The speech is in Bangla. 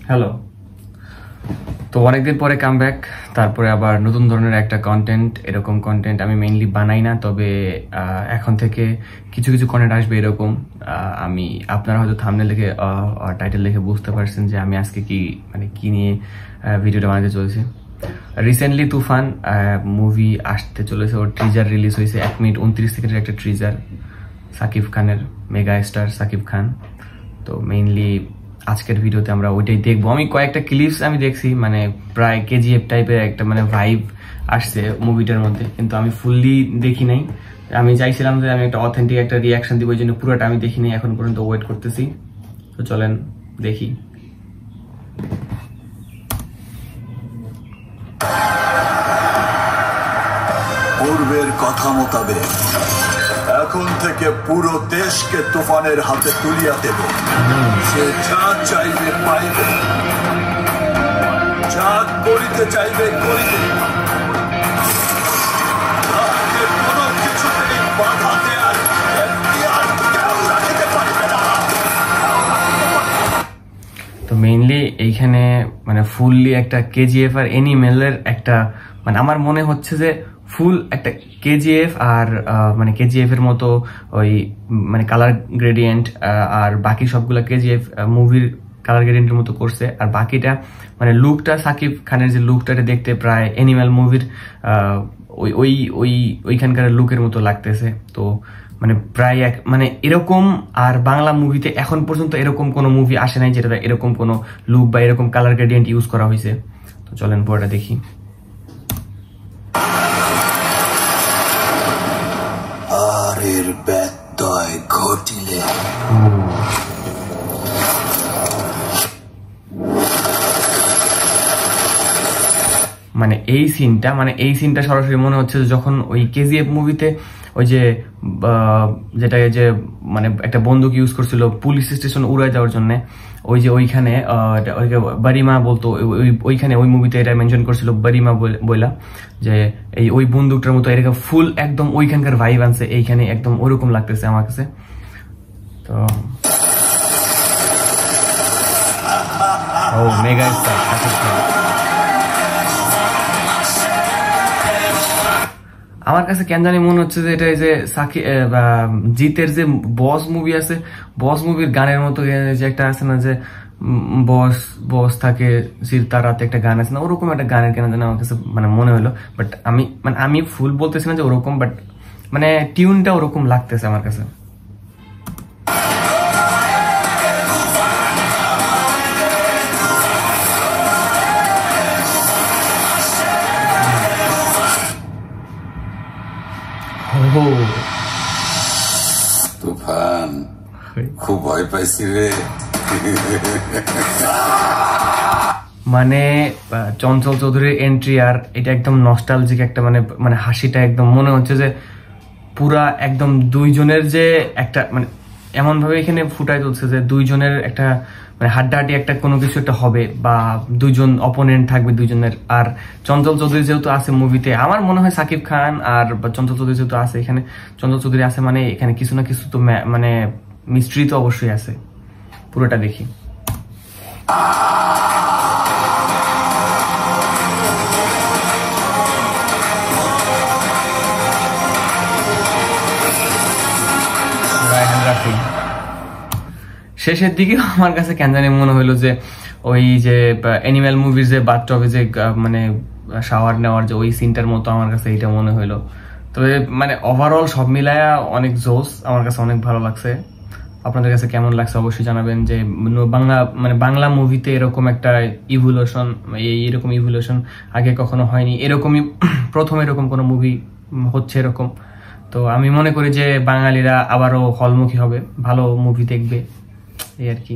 হ্যালো। তো অনেকদিন পরে কাম ব্যাক, তারপরে আবার নতুন ধরনের একটা কন্টেন্ট। এরকম কন্টেন্ট আমি মেইনলি বানাই না, তবে এখন থেকে কিছু কিছু কন্টেন্ট আসবে এরকম। আমি আপনারা হয়তো থাম্বনেল দেখে টাইটেল দেখে বুঝতে পারছেন যে আমি আজকে কি নিয়ে ভিডিওটা বানাতে চলেছি। রিসেন্টলি তুফান মুভি আসতে চলেছে, ওর ট্রিজার রিলিজ হয়েছে। 1 মিনিট 29 সেকেন্ডের একটা ট্রিজার, সাকিব খানের, মেগা স্টার সাকিব খান। তো মেইনলি আজকের ভিডিওতে আমরা ওইটাই দেখবো। আমি কয়েকটা ক্লিপস আমি দেখছি, মানে প্রায় কেজিএফ টাইপের একটা মানে ভাইব আসছে মুভিটার মধ্যে, কিন্তু আমি ফুললি দেখি নাই। আমি চাইছিলাম যে আমি একটা অথেন্টিক একটা রিয়াকশন দিব, ওই জন্য পুরোটা আমি দেখি নাই, এখন পর্যন্ত ওয়েট করতেছি। তো চলেন দেখি। পূর্বের কথা মোতাবেক এখন থেকে পুরো দেশকে তুফানের হাতে তুলিয়া দেবে। সে যা চাইবে পাইবে, যা করিতে চাইবে করিবে, তাকে কোনো কিছুতেই বাধা দেয়ার এখতিয়ার কেউ রাখিতে পারিবে না। তো মেইনলি এইখানে মানে ফুললি একটা কেজিএফ আর এনিমেলের একটা, মানে আমার মনে হচ্ছে যে ফুল একটা কেজিএফ আর মানে কেজিএফ এর মতো ওই মানে কালার গ্রেডিয়েন্ট, আর বাকি সবগুলা কেজিএফ মুভির কালার গ্রেডিয়েন্টের মতো করছে। আর বাকিটা মানে লুকটা, সাকিব খানের যে লুকটা দেখতে প্রায় এনিম্যাল মুভির ওইখানকার লুকের মতো লাগতেছে। তো মানে প্রায় মানে এরকম। আর বাংলা মুভিতে এখন পর্যন্ত এরকম কোনো মুভি আসে নাই যেটা এরকম কোনো লুক বা এরকম কালার গ্রেডিয়েন্ট ইউজ করা হয়েছে। তো চলেন পরেটা দেখি। আর এর ব্যত্যয় ঘটিলে মানে এই সিনটা সরাসরি মনে হচ্ছে যখন ওই কেজিএফ মুভিতে ওই যে যেটা যে মানে একটা বন্দুক ইউজ করছিল পুলিশ স্টেশন উড়াই দেওয়ার জন্য, ওই যে ওইখানে বারিমা বলতো, ওইখানে ওই মুভিতে এটা মেনশন করছিল বারিমা বইলা, যে এই ওই বন্দুকটার মতো এরকম ফুল একদম ওইখানকার ভাইব আনছে এইখানে, একদম ওরকম লাগতেছে আমার কাছে। তো ও মেগা স্টার আমার কাছে কেন জানি মনে হচ্ছে যে এটা যে জিতের যে বস মুভি আছে, বস মুভির গানের মতো যে একটা আছে না, যে বস থাকে তারাতে একটা গান আছে না, ওরকম একটা গানের কেন জানি আমার কাছে মানে মনে হলো। বাট আমি ফুল বলতেছি না যে ওরকম, বাট মানে টিউনটা ওরকম লাগতেছে আমার কাছে। তুফান খুব ভয় পাইছি রে। মানে চঞ্চল চৌধুরীর এন্ট্রি, আর এটা একদম নস্টালজিক একটা মানে হাসিটা একদম মনে হচ্ছে যে পুরা একদম দুইজনের যে একটা মানে এমন ভাবে এখানে ফুটাই তুলছে যে দুইজনের একটা মানে হাড্ডাহাড্ডি একটা কোনো কিছু একটা হবে, বা দুইজন অপোনেন্ট থাকবে দুইজনের। আর চঞ্চল চৌধুরী যেহেতু আছে মুভিতে, আমার মনে হয় সাকিব খান আর চঞ্চল চৌধুরী যেহেতু আছে এখানে, চঞ্চল চৌধুরী আছে মানে এখানে কিছু না কিছু তো মানে মিস্ট্রি তো অবশ্যই আছে। পুরোটা দেখি। শেষের দিকে আমার কাছে কেন জানি মনে হইলো যে ওই যে অ্যানিম্যাল মুভির যে বাথটবে যে মানে শাওয়ার নেওয়ার যে ওই সিনটার মতো আমার কাছে এইটা মনে হইলো। তবে মানে ওভারঅল সব মিলায়া অনেক জোস, আমার কাছে অনেক ভালো লাগছে। আপনাদের কাছে কেমন লাগছে অবশ্যই জানাবেন। যে বাংলা মুভিতে এরকম একটা ইভলিউশন, এইরকম ইভলিউশন আগে কখনো হয়নি, এরকমই প্রথম এরকম কোনো মুভি হচ্ছে এরকম। তো আমি মনে করি যে বাঙালিরা আবারও হলমুখী হবে, ভালো মুভি দেখবে, এই আর কি।